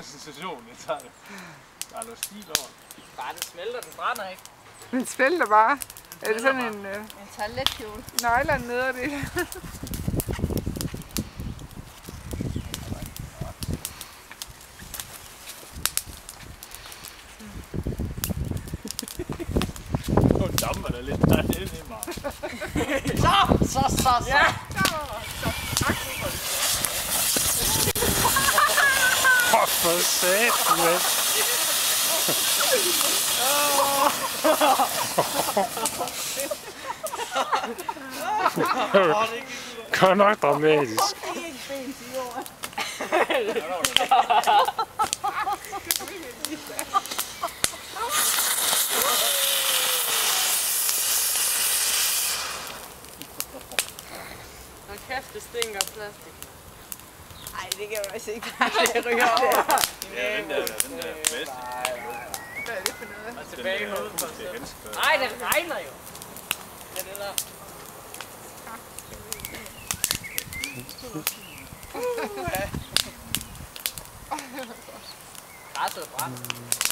Sensation, jeg tager det. Der er noget stil over. Bare den smelter, den brænder ikke. Den smelter bare. Er det sådan en En toiletkjole. nylon nederdel? Nu damper der lidt derinde i mig. Så. Ja. For satan, mand. Godt nok dramatisk. Hold kæft, det stinker af plastik. Ej, det kan du altså ikke. Det ryger over. Ja, den der bedste. Hvad er det for noget? Og tilbage i hovedet for Det er ganske godt. Nej, det regner jo. Ja, det der. Græsset er brændt.